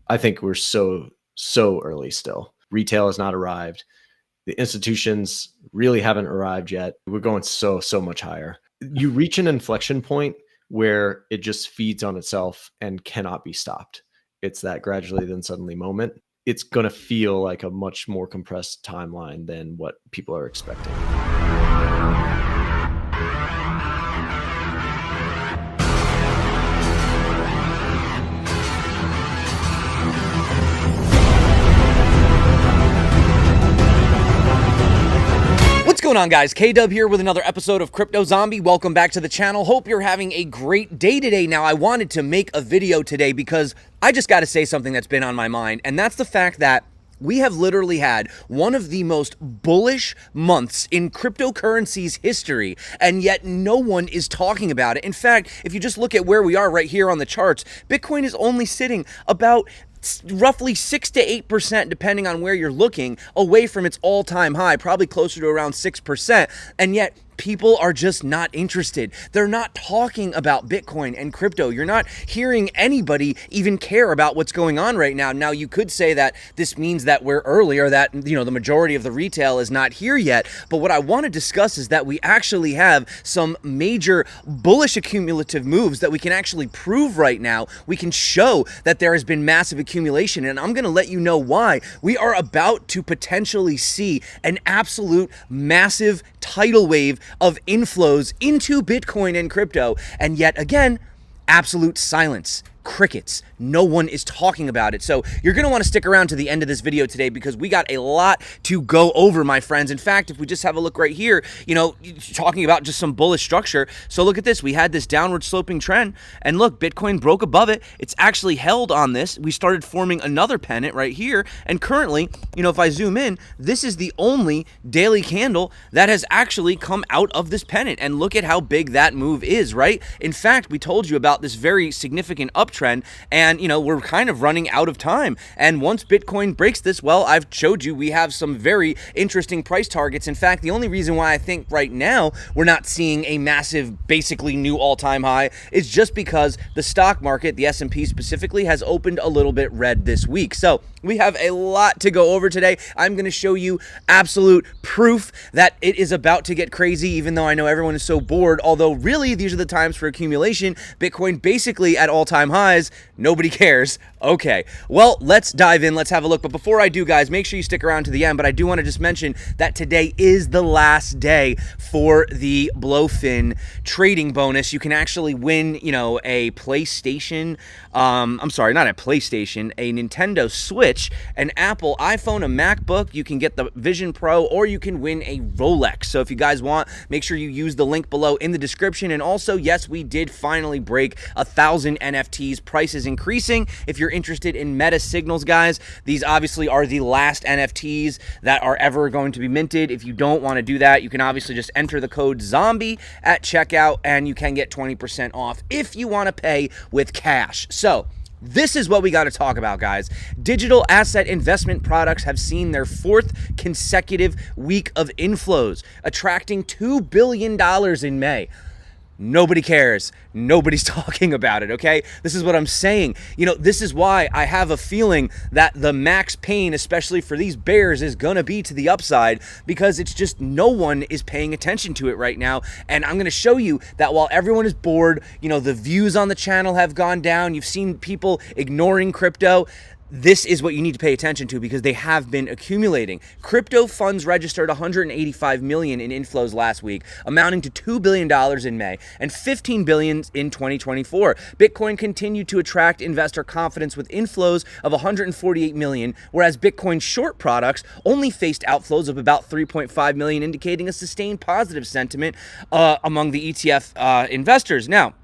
I think we're so early still. Retail has not arrived. The institutions really haven't arrived yet. We're going so much higher. You reach an inflection point where it just feeds on itself and cannot be stopped. It's that gradually then suddenly moment. It's going to feel like a much more compressed timeline than what people are expecting. What's going on, guys? K-Dub here with another episode of Crypto Zombie. Welcome back to the channel. Hope you're having a great day today. Now, I wanted to make a video today because I just got to say something that's been on my mind, and that's the fact that we have literally had one of the most bullish months in cryptocurrency's history, and yet no one is talking about it. In fact, if you just look at where we are right here on the charts, Bitcoin is only sitting about roughly 6 to 8%, depending on where you're looking, away from its all-time high, probably closer to around 6%, and yet people are just not interested. They're not talking about Bitcoin and crypto. You're not hearing anybody even care about what's going on right now. Now, you could say that this means that we're early, or that, you know, the majority of the retail is not here yet. But what I want to discuss is that we actually have some major bullish accumulative moves that we can actually prove right now. We can show that there has been massive accumulation, and I'm going to let you know why. We are about to potentially see an absolute massive tidal wave of inflows into Bitcoin and crypto, and yet again, absolute silence. Crickets. No one is talking about it. So you're going to want to stick around to the end of this video today because we got a lot to go over, my friends. In fact, if we just have a look right here, you know, talking about just some bullish structure. So look at this. We had this downward sloping trend, and look, Bitcoin broke above it. It's actually held on this. We started forming another pennant right here, and currently, you know, if I zoom in, this is the only daily candle that has actually come out of this pennant, and look at how big that move is, right? In fact, we told you about this very significant uptrend, and you know, we're kind of running out of time. And once Bitcoin breaks this, well, I've showed you we have some very interesting price targets. In fact, the only reason why I think right now we're not seeing a massive, basically new all-time high is just because the stock market, the S&P specifically, has opened a little bit red this week. So we have a lot to go over today. I'm going to show you absolute proof that it is about to get crazy, even though I know everyone is so bored. Although really, these are the times for accumulation. Bitcoin basically at all-time highs. Nobody cares. Okay, well, let's dive in. Let's have a look. But before I do, guys, make sure you stick around to the end. But I do want to just mention that today is the last day for the Blowfin trading bonus. You can actually win, you know, a PlayStation. I'm sorry, not a PlayStation, a Nintendo Switch, an Apple iPhone, a MacBook. You can get the Vision Pro, or you can win a Rolex. So if you guys want, make sure you use the link below in the description. And also, yes, we did finally break 1,000 NFTs. Prices increasing. If you're interested in meta signals, guys, these obviously are the last NFTs that are ever going to be minted. If you don't want to do that, you can obviously just enter the code ZOMBIE at checkout, and you can get 20% off if you want to pay with cash. So this is what we got to talk about, guys. Digital asset investment products have seen their fourth consecutive week of inflows, attracting $2 billion in May. Nobody cares. Nobody's talking about it, okay? This is what I'm saying. You know, this is why I have a feeling that the max pain, especially for these bears, is going to be to the upside, because it's just no one is paying attention to it right now. And I'm going to show you that while everyone is bored, you know, the views on the channel have gone down. You've seen people ignoring crypto. This is what you need to pay attention to, because they have been accumulating. Crypto funds registered 185 million in inflows last week, amounting to $2 billion in May and 15 billion in 2024. Bitcoin continued to attract investor confidence with inflows of 148 million, whereas Bitcoin short products only faced outflows of about 3.5 million, indicating a sustained positive sentiment among the ETF investors. Now,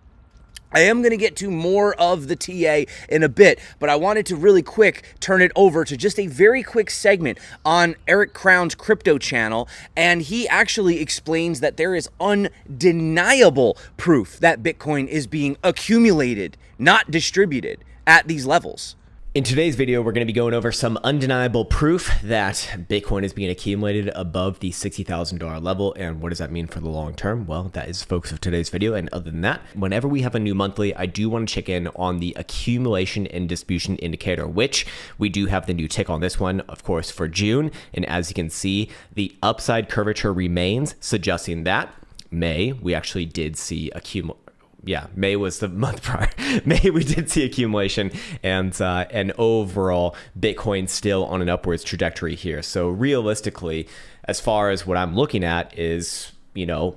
I am going to get to more of the TA in a bit, but I wanted to really quick turn it over to just a very quick segment on Eric Crown's crypto channel, and he actually explains that there is undeniable proof that Bitcoin is being accumulated, not distributed, at these levels. In today's video, we're going to be going over some undeniable proof that Bitcoin is being accumulated above the $60,000 level. And what does that mean for the long term? Well, that is the focus of today's video. And other than that, whenever we have a new monthly, I do want to check in on the accumulation and distribution indicator, which we do have the new tick on this one, of course, for June. And as you can see, the upside curvature remains, suggesting that May, we actually did see May was the month prior. May we did see accumulation and overall Bitcoin still on an upwards trajectory here. So realistically, as far as what I'm looking at is,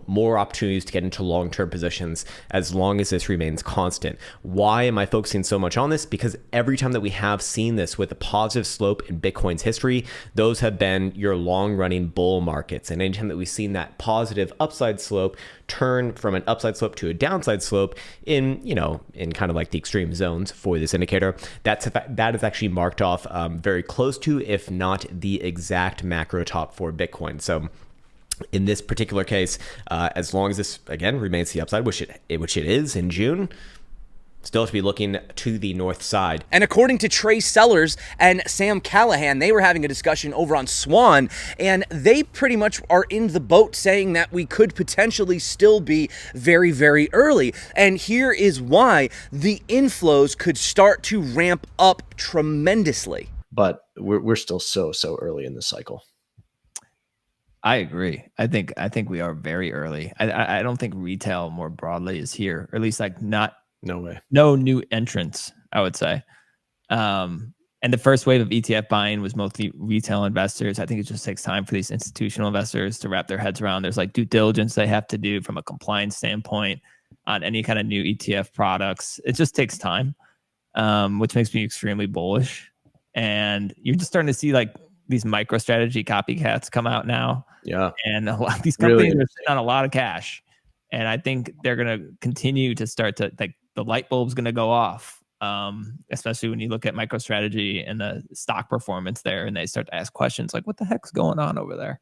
more opportunities to get into long-term positions as long as this remains constant. Why am I focusing so much on this? Because every time that we have seen this with a positive slope in Bitcoin's history, those have been your long-running bull markets. And anytime that we've seen that positive upside slope turn from an upside slope to a downside slope in kind of like the extreme zones for this indicator, that is actually marked off very close to, if not the exact macro top for Bitcoin. So in this particular case, as long as this, again, remains the upside, which it is in June, still have to be looking to the north side. And according to Trey Sellers and Sam Callahan, they were having a discussion over on Swan, and they pretty much are in the boat saying that we could potentially still be very, very early. And here is why: the inflows could start to ramp up tremendously. But we're still so early in this cycle. I agree. I think we are very early. I don't think retail more broadly is here, or at least No way. No new entrants, I would say. And the first wave of ETF buying was mostly retail investors. I think it just takes time for these institutional investors to wrap their heads around. There's like due diligence they have to do from a compliance standpoint on any kind of new ETF products. It just takes time, which makes me extremely bullish. And you're just starting to see like these MicroStrategy copycats come out now. Yeah. And a lot of these companies are sitting on a lot of cash. And I think they're going to continue to start to, like, the light bulb's going to go off, especially when you look at MicroStrategy and the stock performance there, and they start to ask questions like, what the heck's going on over there?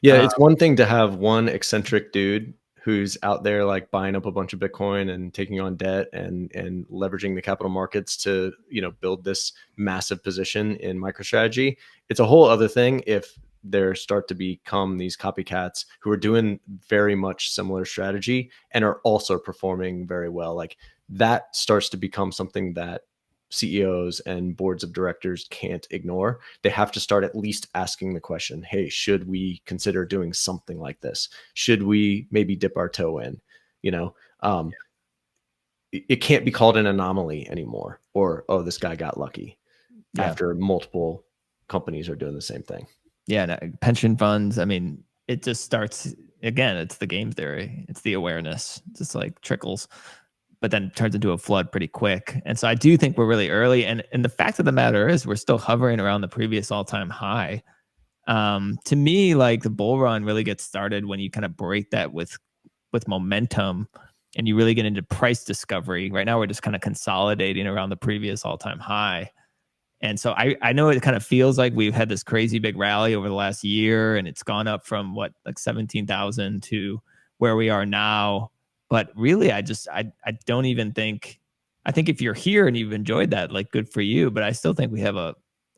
Yeah, it's one thing to have one eccentric dude who's out there like buying up a bunch of Bitcoin and taking on debt and leveraging the capital markets to, build this massive position in MicroStrategy. It's a whole other thing if there start to become these copycats who are doing very much similar strategy and are also performing very well. Like, that starts to become something that CEOs and boards of directors can't ignore. They have to start at least asking the question, hey, should we consider doing something like this? Should we maybe dip our toe in? It can't be called an anomaly anymore, or, oh, this guy got lucky after multiple companies are doing the same thing. Yeah, pension funds. I mean, it just starts again. It's the game theory. It's the awareness. It's just like trickles, but then turns into a flood pretty quick. And so I do think we're really early. And the fact of the matter is, we're still hovering around the previous all-time high. To me, like, the bull run really gets started when you kind of break that with momentum, and you really get into price discovery. Right now, we're just kind of consolidating around the previous all-time high. And so I know it kind of feels like we've had this crazy big rally over the last year, and it's gone up from like 17,000 to where we are now. But really, I don't even think, I think if you're here and you've enjoyed that, like, good for you. But I still think we have a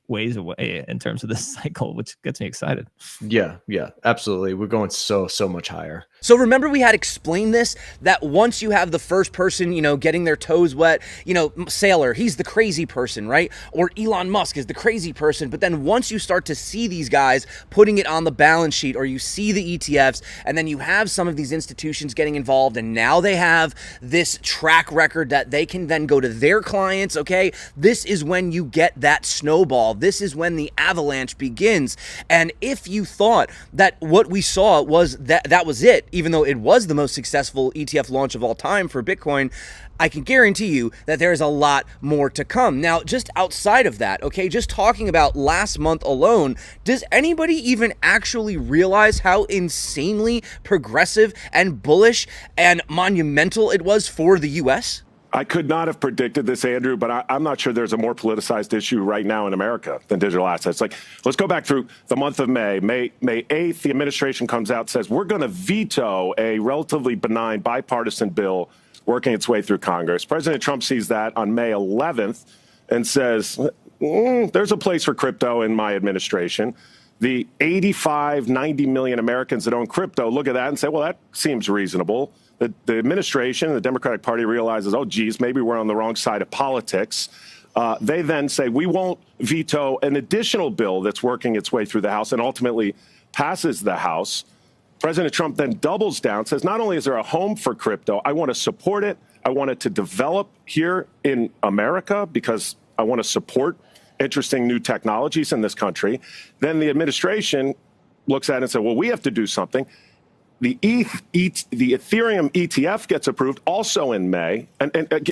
ways away in terms of this cycle, which gets me excited. Yeah, absolutely. We're going so much higher. So remember, we had explained this, that once you have the first person, getting their toes wet, Saylor, he's the crazy person, right? Or Elon Musk is the crazy person. But then once you start to see these guys putting it on the balance sheet, or you see the ETFs, and then you have some of these institutions getting involved, and now they have this track record that they can then go to their clients, okay? This is when you get that snowball. This is when the avalanche begins. And if you thought that what we saw was that was it, even though it was the most successful ETF launch of all time for Bitcoin, I can guarantee you that there is a lot more to come. Now, just outside of that, okay, just talking about last month alone, does anybody even actually realize how insanely progressive and bullish and monumental it was for the US? I could not have predicted this, Andrew, but I'm not sure there's a more politicized issue right now in America than digital assets. Like, let's go back through the month of May. May 8th, the administration comes out and says, we're going to veto a relatively benign bipartisan bill working its way through Congress. President Trump sees that on May 11th and says, there's a place for crypto in my administration. The 85, 90 million Americans that own crypto look at that and say, well, that seems reasonable. The administration, the Democratic Party realizes, oh, geez, maybe we're on the wrong side of politics. They then say, we won't veto an additional bill that's working its way through the House and ultimately passes the House. President Trump then doubles down, says, not only is there a home for crypto, I want to support it. I want it to develop here in America because I want to support interesting new technologies in this country. Then the administration looks at it and says, well, we have to do something. The Ethereum ETF gets approved also in May. And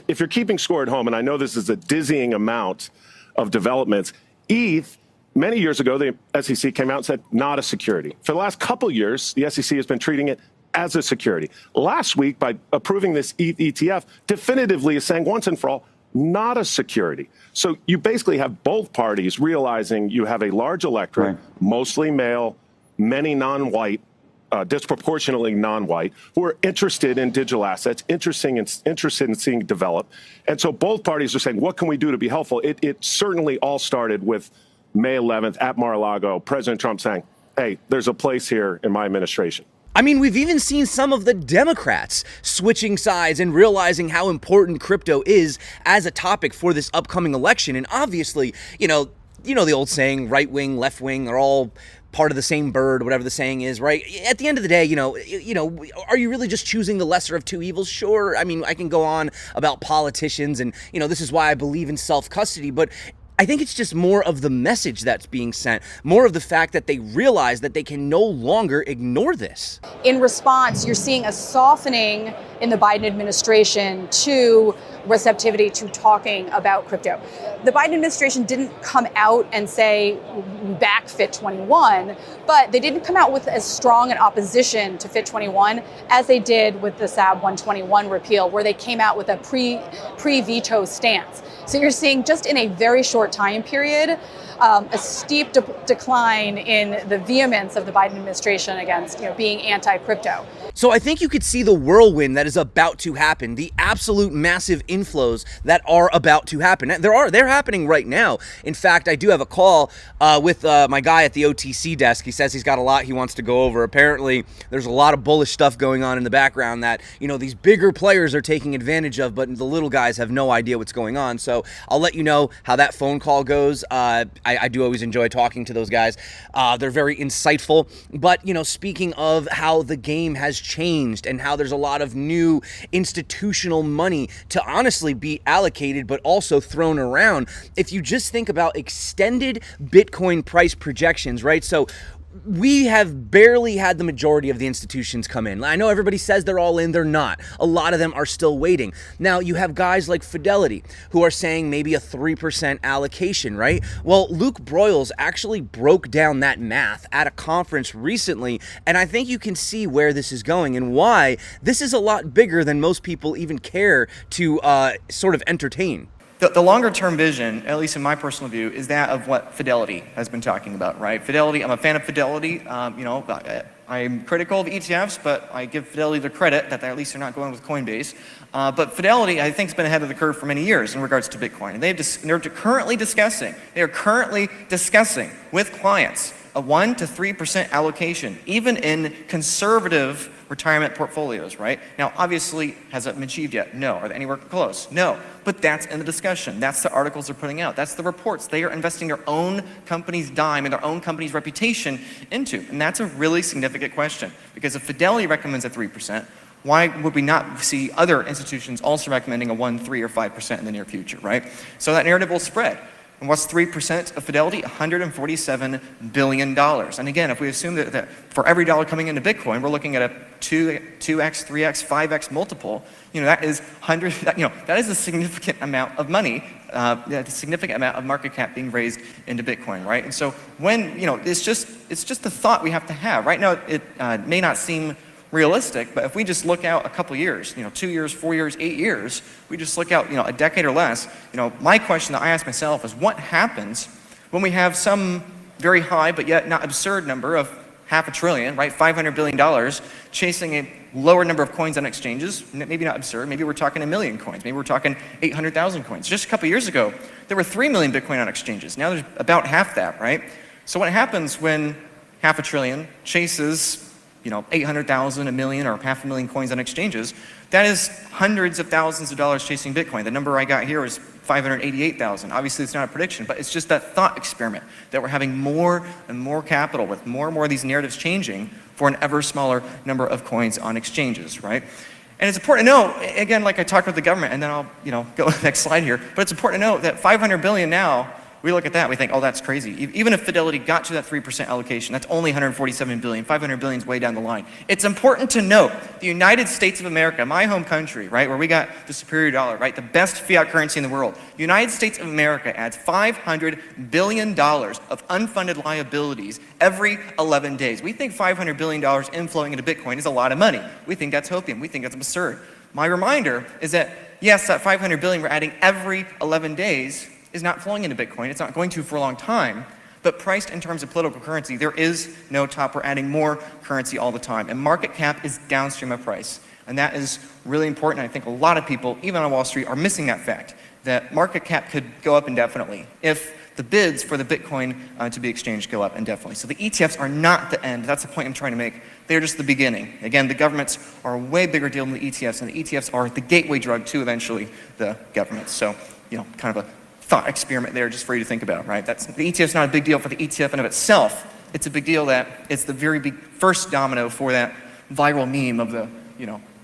if you're keeping score at home, and I know this is a dizzying amount of developments, ETH, many years ago, the SEC came out and said, not a security. For the last couple of years, the SEC has been treating it as a security. Last week, by approving this ETH ETF, definitively is saying once and for all, not a security. So you basically have both parties realizing you have a large electorate, right, mostly male, many non-white, disproportionately non-white, who are interested in digital assets, interested in seeing develop. And so both parties are saying, what can we do to be helpful? It certainly all started with May 11th at Mar-a-Lago, President Trump saying, hey, there's a place here in my administration. I mean, we've even seen some of the Democrats switching sides and realizing how important crypto is as a topic for this upcoming election. And obviously, you know the old saying, right wing, left wing are all part of the same bird, whatever the saying is, right? At the end of the day, are you really just choosing the lesser of two evils? Sure. I mean, I can go on about politicians and, this is why I believe in self-custody, but I think it's just more of the message that's being sent, more of the fact that they realize that they can no longer ignore this. In response, you're seeing a softening in the Biden administration to receptivity to talking about crypto. The Biden administration didn't come out and say back Fit 21, but they didn't come out with as strong an opposition to Fit 21 as they did with the SAB 121 repeal, where they came out with a pre-veto stance. So you're seeing just in a very short time period, a steep decline in the vehemence of the Biden administration against being anti-crypto. So I think you could see the whirlwind that is about to happen, the absolute massive inflows that are about to happen. They're happening right now. In fact, I do have a call with my guy at the OTC desk. He says he's got a lot he wants to go over. Apparently, there's a lot of bullish stuff going on in the background that, these bigger players are taking advantage of, but the little guys have no idea what's going on. So I'll let you know how that phone call goes. I do always enjoy talking to those guys. They're very insightful. But, speaking of how the game has changed and how there's a lot of new institutional money to honestly be allocated, but also thrown around. If you just think about extended Bitcoin price projections, right? So we have barely had the majority of the institutions come in. I know everybody says they're all in, they're not. A lot of them are still waiting. Now, you have guys like Fidelity who are saying maybe a 3% allocation, right? Well, Luke Broyles actually broke down that math at a conference recently, and I think you can see where this is going and why this is a lot bigger than most people even care to sort of entertain. The longer-term vision, at least in my personal view, is that of what Fidelity has been talking about, right? Fidelity, I'm a fan of Fidelity. I'm critical of ETFs, but I give Fidelity the credit that at least they're not going with Coinbase. But Fidelity, I think, has been ahead of the curve for many years in regards to Bitcoin. And they're currently discussing with clients a 1 to 3% allocation, even in conservative retirement portfolios, right? Now, obviously, has it been achieved yet? No. Are they anywhere close? No. But that's in the discussion. That's the articles they're putting out. That's the reports. They are investing their own company's dime and their own company's reputation into. And that's a really significant question. Because if Fidelity recommends a 3%, why would we not see other institutions also recommending a 1, 3, or 5% in the near future, right? So that narrative will spread. And what's 3% of Fidelity? $147 billion. And again, if we assume that for every dollar coming into Bitcoin, we're looking at a 2x, 3x, 5x multiple, that is that is a significant amount of money, a significant amount of market cap being raised into Bitcoin, right? And so when, it's just the thought we have to have. Right now, it may not seem realistic, but if we just look out a couple years, 2 years, 4 years, 8 years, we just look out, a decade or less, my question that I ask myself is what happens when we have some very high but yet not absurd number of $500 billion, right, $500 billion chasing a lower number of coins on exchanges, maybe not absurd, maybe we're talking 1 million coins, maybe we're talking 800,000 coins. Just a couple years ago, there were 3 million Bitcoin on exchanges. Now there's about half that, right? So what happens when half a trillion chases 800,000, 1 million, or 500,000 coins on exchanges? That is hundreds of thousands of dollars chasing Bitcoin. The number I got here is 588,000. Obviously, it's not a prediction, but it's just that thought experiment that we're having more and more capital with more and more of these narratives changing for an ever smaller number of coins on exchanges, right? And it's important to note, again, like I talked with the government, and then I'll go to the next slide here, but it's important to note that 500 billion now, we look at that, we think, oh, that's crazy. Even if Fidelity got to that 3% allocation, that's only 147 billion. 500 billion is way down the line. It's important to note the United States of America, my home country, right, where we got the superior dollar, right, the best fiat currency in the world. The United States of America adds $500 billion of unfunded liabilities every 11 days. We think $500 billion inflowing into Bitcoin is a lot of money. We think that's hopium. We think that's absurd. My reminder is that, yes, that 500 billion we're adding every 11 days is not flowing into Bitcoin. It's not going to for a long time, but priced in terms of political currency, there is no top. We're adding more currency all the time, and market cap is downstream of price. And that is really important. I think a lot of people, even on Wall Street, are missing that fact, that market cap could go up indefinitely if the bids for the Bitcoin to be exchanged go up indefinitely. So the ETFs are not the end. That's the point I'm trying to make. They're just the beginning. Again, the governments are a way bigger deal than the ETFs, and the ETFs are the gateway drug to eventually the governments. So, kind of a thought experiment there just for you to think about, right? The ETF's not a big deal for the ETF in of itself. It's a big deal that it's the very big first domino for that viral meme of the,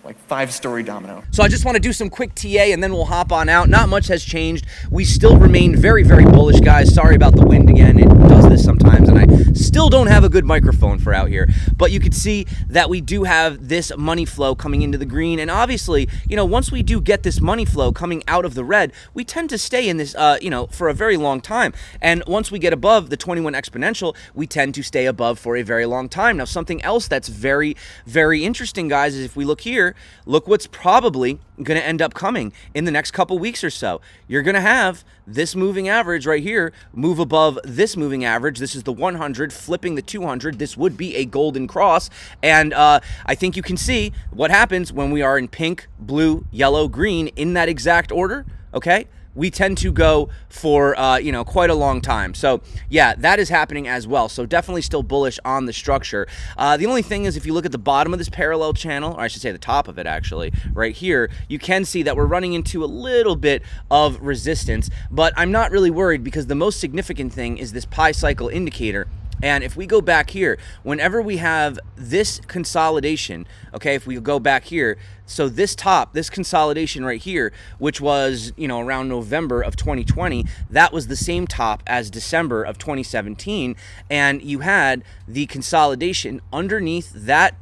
like 5-story domino. So I just want to do some quick TA and then we'll hop on out. Not much has changed. We still remain very, very bullish, guys. Sorry about the wind again. It does this sometimes, and I still don't have a good microphone for out here. But you can see that we do have this money flow coming into the green. And obviously, once we do get this money flow coming out of the red, we tend to stay in this, for a very long time. And once we get above the 21 exponential, we tend to stay above for a very long time. Now, something else that's very, very interesting, guys, is if we look here, look what's probably going to end up coming in the next couple weeks or so. You're going to have this moving average right here move above this moving average. This is the 100 flipping the 200. This would be a golden cross. And I think you can see what happens when we are in pink, blue, yellow, green in that exact order. Okay. We tend to go for, quite a long time. So, yeah, that is happening as well. So definitely still bullish on the structure. The only thing is if you look at the bottom of this parallel channel, or I should say the top of it actually, right here, you can see that we're running into a little bit of resistance. But I'm not really worried because the most significant thing is this pi cycle indicator. And if we go back here, whenever we have this consolidation, okay, if we go back here, so this consolidation right here, which was, around November of 2020, that was the same top as December of 2017. And you had the consolidation underneath that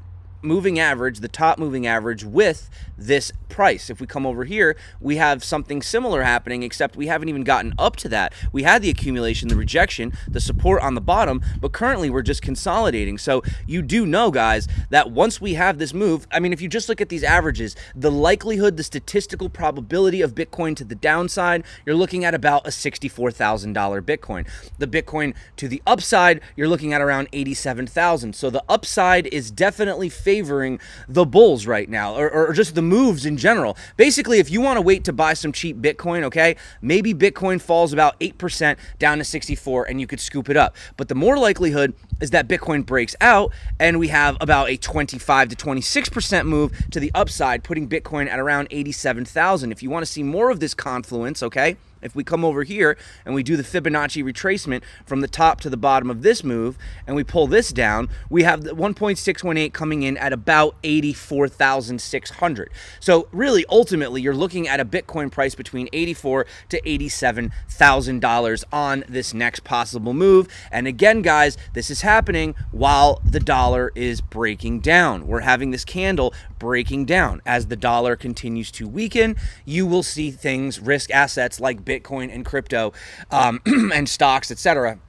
moving average, the top moving average with this price. If we come over here, we have something similar happening, except we haven't even gotten up to that. We had the accumulation, the rejection, the support on the bottom, but currently we're just consolidating. So you do know, guys, that once we have this move, I mean, if you just look at these averages, the likelihood, the statistical probability of Bitcoin to the downside, you're looking at about a $64,000 Bitcoin. The Bitcoin to the upside, you're looking at around 87,000. So the upside is definitely favoring the bulls right now, or just the moves in general. Basically, if you want to wait to buy some cheap Bitcoin, okay, maybe Bitcoin falls about 8% down to 64 and you could scoop it up. But the more likelihood is that Bitcoin breaks out and we have about a 25 to 26% move to the upside, putting Bitcoin at around 87,000. If you want to see more of this confluence, okay, if we come over here and we do the Fibonacci retracement from the top to the bottom of this move and we pull this down, we have the 1.618 coming in at about 84,600. So really, ultimately, you're looking at a Bitcoin price between $84,000 to $87,000 on this next possible move. And again, guys, this is happening while the dollar is breaking down. We're having this candle breaking down. As the dollar continues to weaken, you will see things, risk assets like Bitcoin and crypto and stocks, etc.,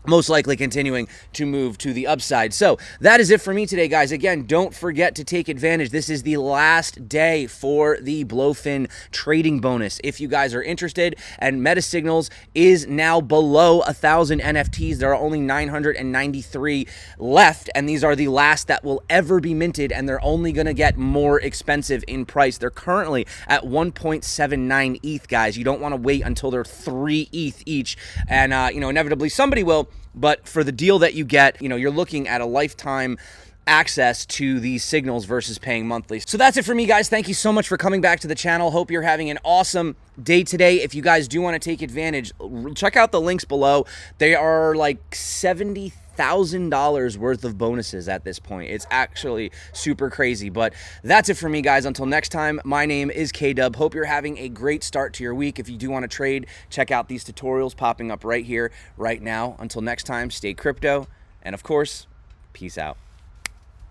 most likely continuing to move to the upside. So that is it for me today, guys. Again, don't forget to take advantage. This is the last day for the Blowfin trading bonus. If you guys are interested, and Meta Signals is now below 1,000 NFTs. There are only 993 left, and these are the last that will ever be minted, and they're only going to get more expensive in price. They're currently at 1.79 ETH, guys. You don't want to wait until they're 3 ETH each, and inevitably somebody will. But for the deal that you get, you're looking at a lifetime access to these signals versus paying monthly. So that's it for me, guys. Thank you so much for coming back to the channel. Hope you're having an awesome day today. If you guys do want to take advantage, check out the links below. They are like $70,000 worth of bonuses at this point. It's actually super crazy. But that's it for me, guys. Until next time, my name is K-Dub. Hope you're having a great start to your week. If you do want to trade, check out these tutorials popping up right here, right now. Until next time, stay crypto. And of course, peace out.